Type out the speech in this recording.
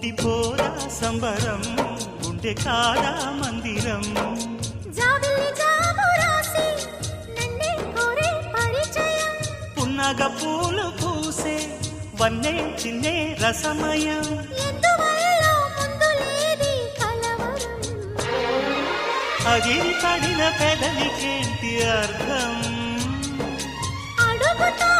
పుట్టిపోరా సంబరం గుండె కాదా మందిరం పున్నగ పూలు పూసే వన్నే చిన్నే రసమయం అగిరి పడిన పెదవికేంటి అర్థం అడుగుతా